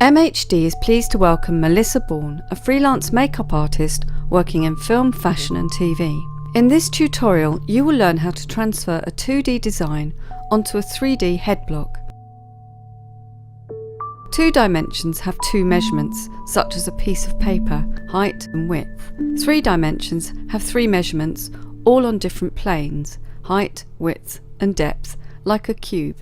MHD is pleased to welcome Melissa Bourne, a freelance makeup artist working in film, fashion and TV. In this tutorial, you will learn how to transfer a 2D design onto a 3D head block. 2 dimensions have 2 measurements, such as a piece of paper, height and width. 3 dimensions have 3 measurements, all on different planes, height, width and depth, like a cube.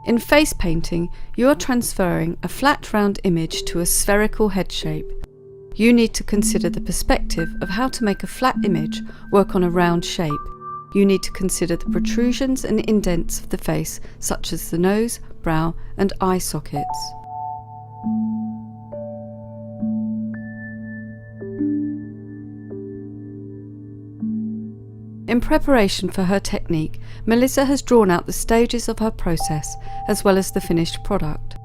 In face painting, you are transferring a flat round image to a spherical head shape. You need to consider the perspective of how to make a flat image work on a round shape. You need to consider the protrusions and indents of the face, such as the nose, brow and eye sockets. In preparation for her technique, Melissa has drawn out the stages of her process as well as the finished product.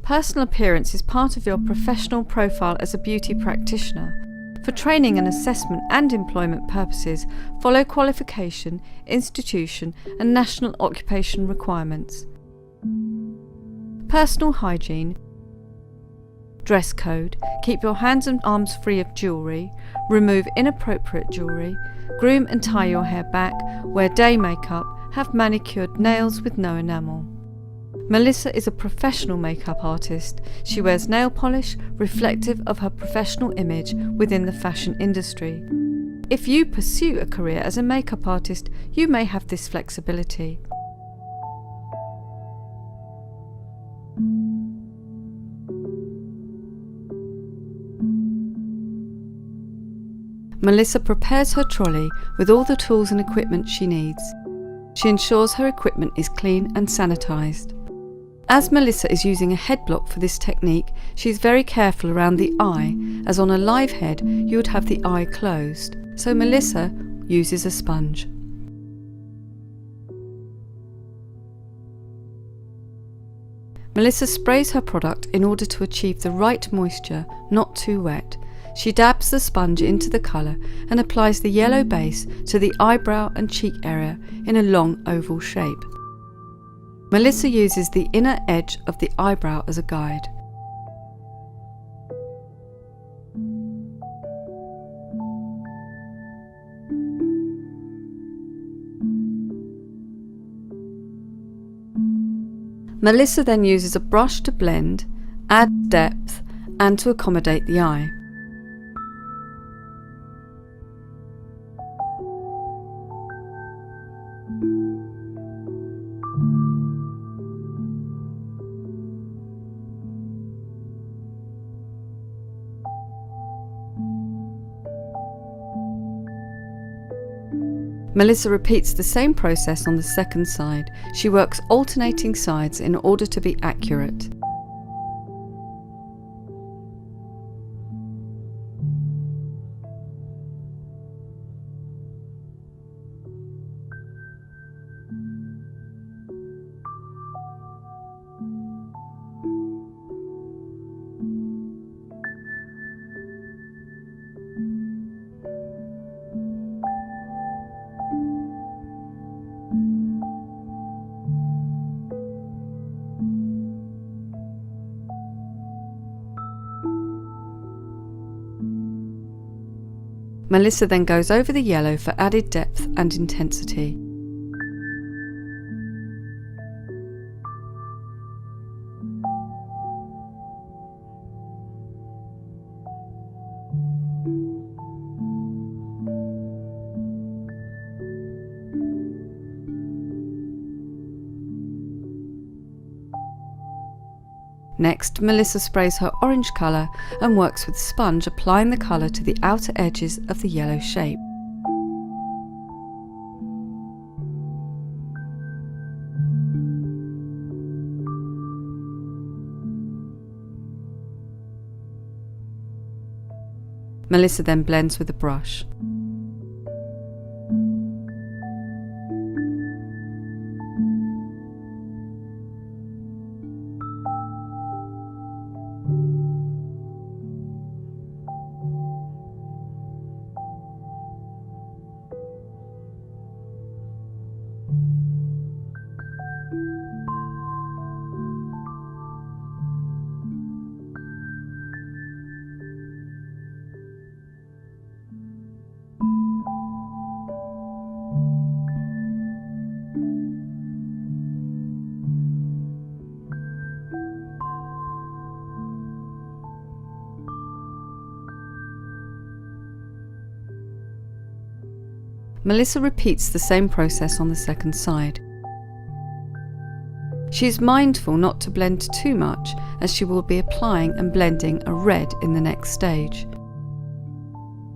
Personal appearance is part of your professional profile as a beauty practitioner. For training and assessment and employment purposes, follow qualification, institution and national occupation requirements. Personal hygiene. Dress code. Keep your hands and arms free of jewellery. Remove inappropriate jewellery. Groom and tie your hair back. Wear day makeup. Have manicured nails with no enamel. Melissa is a professional makeup artist. She wears nail polish reflective of her professional image within the fashion industry. If you pursue a career as a makeup artist, you may have this flexibility. Melissa prepares her trolley with all the tools and equipment she needs. She ensures her equipment is clean and sanitised. As Melissa is using a head block for this technique, she is very careful around the eye, as on a live head you would have the eye closed, so Melissa uses a sponge. Melissa sprays her product in order to achieve the right moisture, not too wet. She dabs the sponge into the colour and applies the yellow base to the eyebrow and cheek area in a long oval shape. Melissa uses the inner edge of the eyebrow as a guide. Melissa then uses a brush to blend, add depth and to accommodate the eye. Melissa repeats the same process on the second side. She works alternating sides in order to be accurate. Melissa then goes over the yellow for added depth and intensity. Next, Melissa sprays her orange colour and works with the sponge, applying the colour to the outer edges of the yellow shape. Melissa then blends with a brush. Melissa repeats the same process on the second side. She is mindful not to blend too much, as she will be applying and blending a red in the next stage.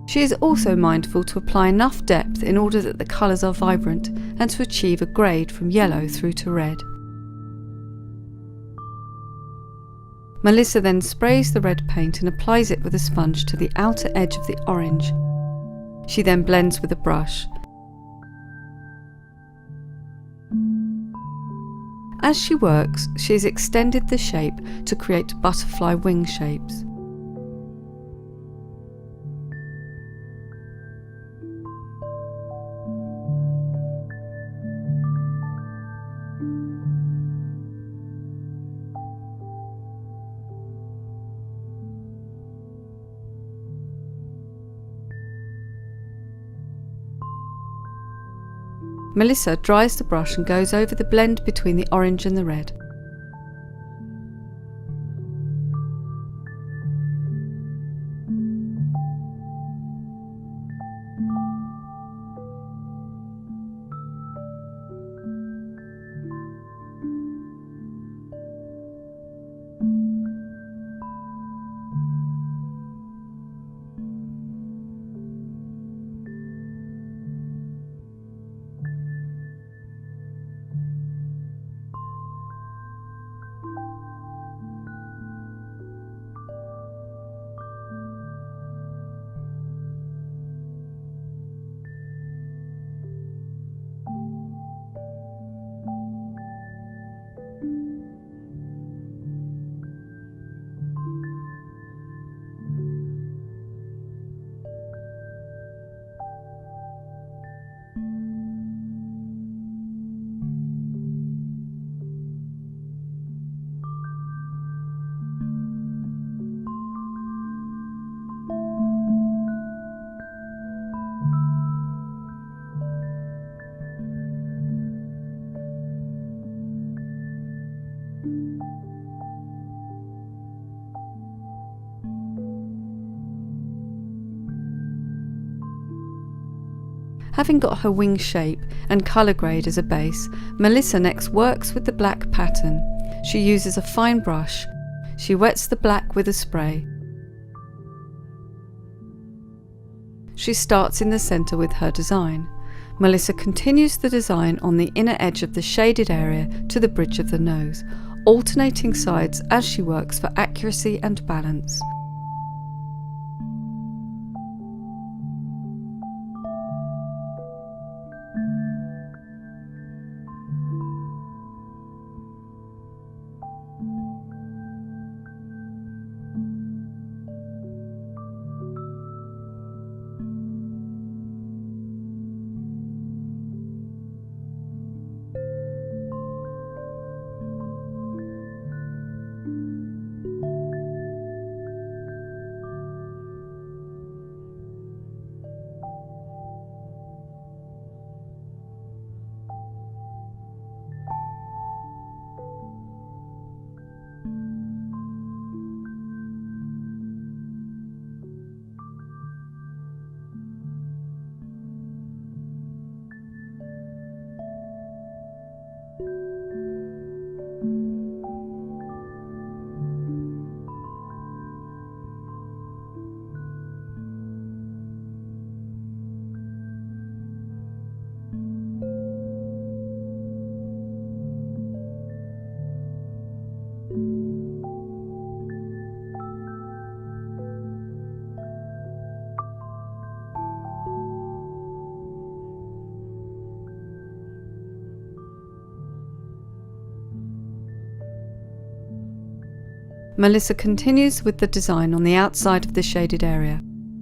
She is also mindful to apply enough depth in order that the colours are vibrant and to achieve a grade from yellow through to red. Melissa then sprays the red paint and applies it with a sponge to the outer edge of the orange. She then blends with a brush. As she works, she has extended the shape to create butterfly wing shapes. Melissa dries the brush and goes over the blend between the orange and the red. Having got her wing shape and colour grade as a base, Melissa next works with the black pattern. She uses a fine brush. She wets the black with a spray. She starts in the centre with her design. Melissa continues the design on the inner edge of the shaded area to the bridge of the nose, alternating sides as she works for accuracy and balance. Melissa continues with the design on the outside of the shaded area,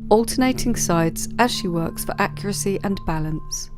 alternating sides as she works for accuracy and balance.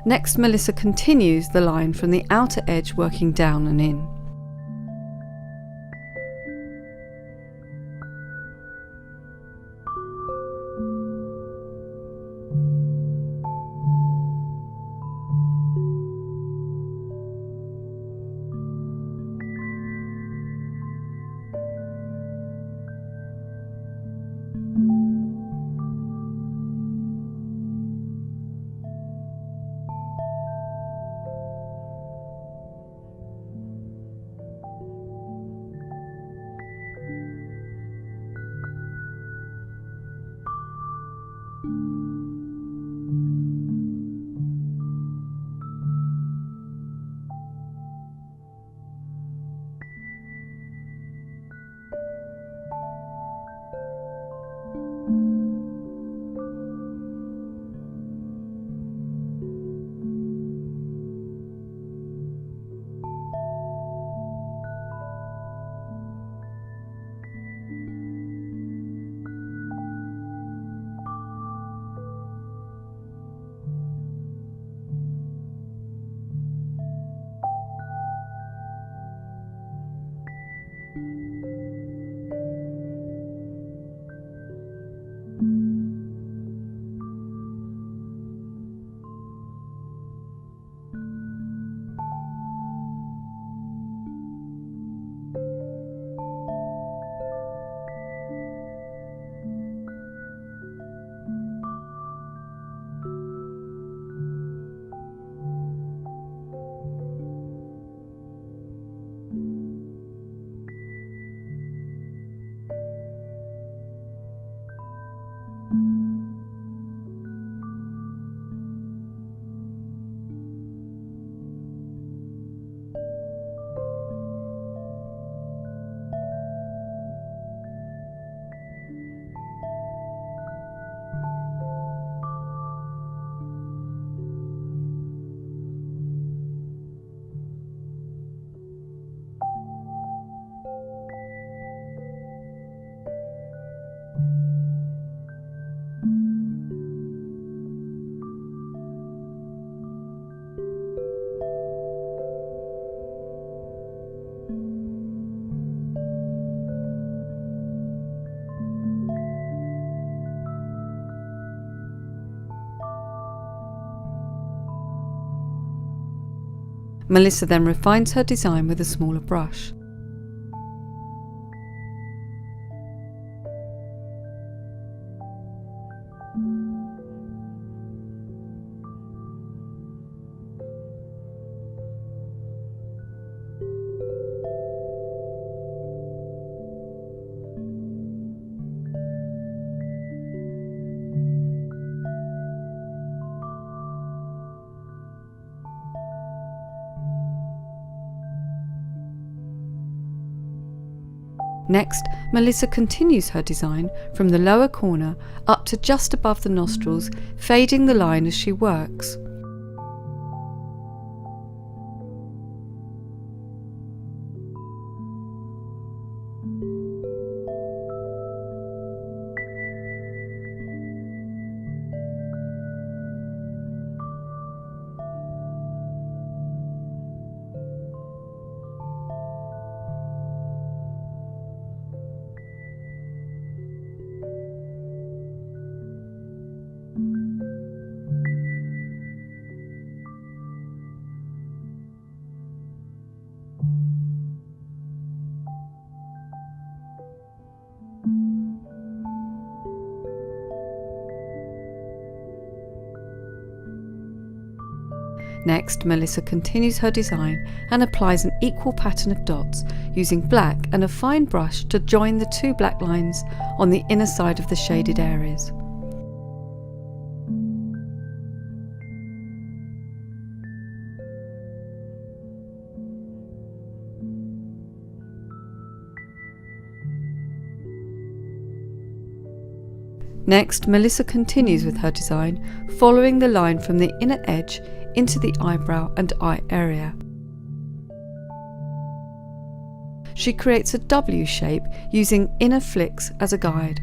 Next, Melissa continues the line from the outer edge, working down and in. Melissa then refines her design with a smaller brush. Next, Melissa continues her design from the lower corner up to just above the nostrils, fading the line as she works. Next, Melissa continues her design and applies an equal pattern of dots using black and a fine brush to join the two black lines on the inner side of the shaded areas. Next, Melissa continues with her design, following the line from the inner edge into the eyebrow and eye area. She creates a W shape using inner flicks as a guide.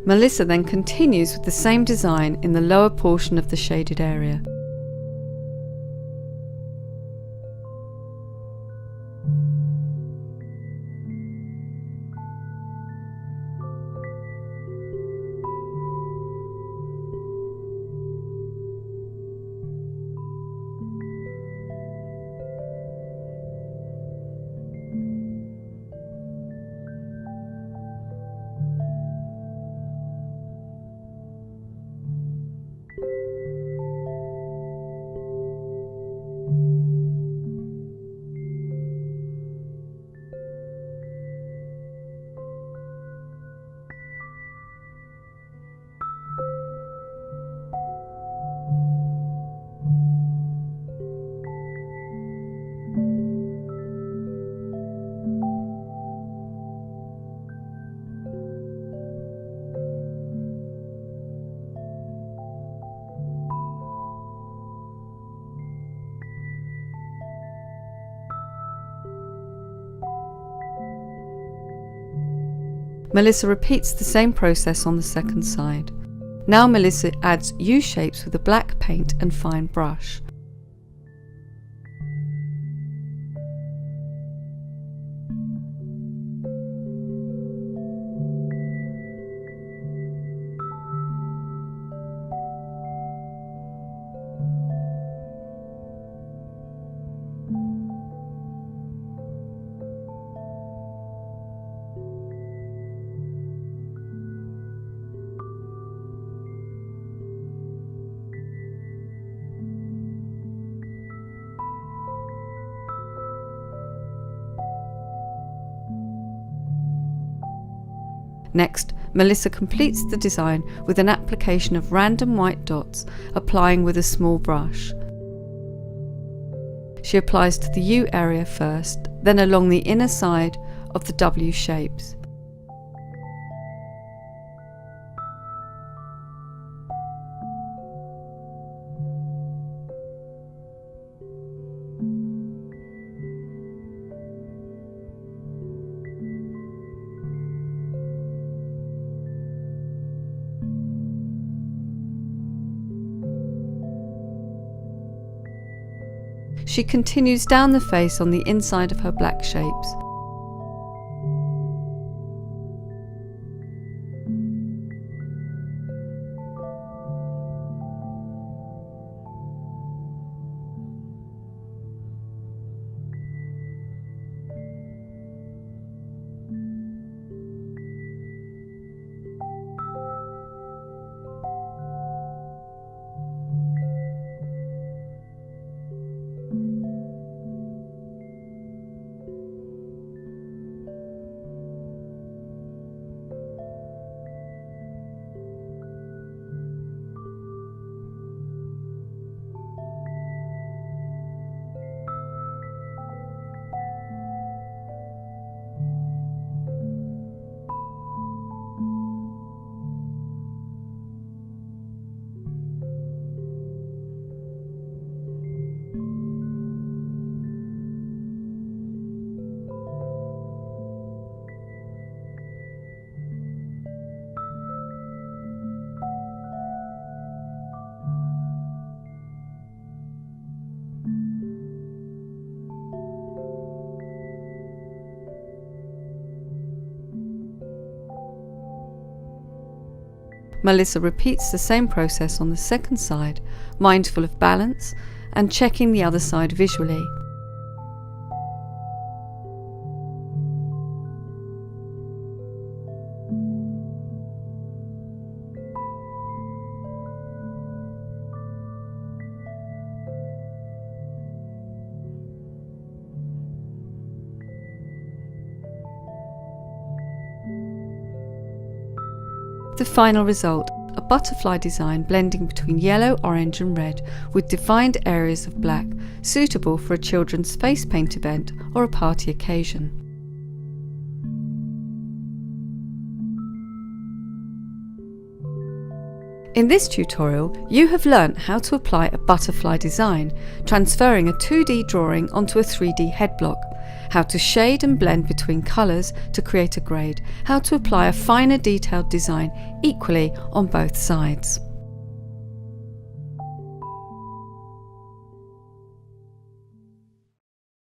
Melissa then continues with the same design in the lower portion of the shaded area. Melissa repeats the same process on the second side. Now Melissa adds U-shapes with a black paint and fine brush. Next, Melissa completes the design with an application of random white dots, applying with a small brush. She applies to the U area first, then along the inner side of the W shapes. She continues down the face on the inside of her black shapes. Melissa repeats the same process on the second side, mindful of balance and checking the other side visually. The final result, a butterfly design blending between yellow, orange and red with defined areas of black, suitable for a children's face paint event or a party occasion. In this tutorial, you have learnt how to apply a butterfly design, transferring a 2D drawing onto a 3D head block, how to shade and blend between colours to create a grade, how to apply a finer detailed design equally on both sides.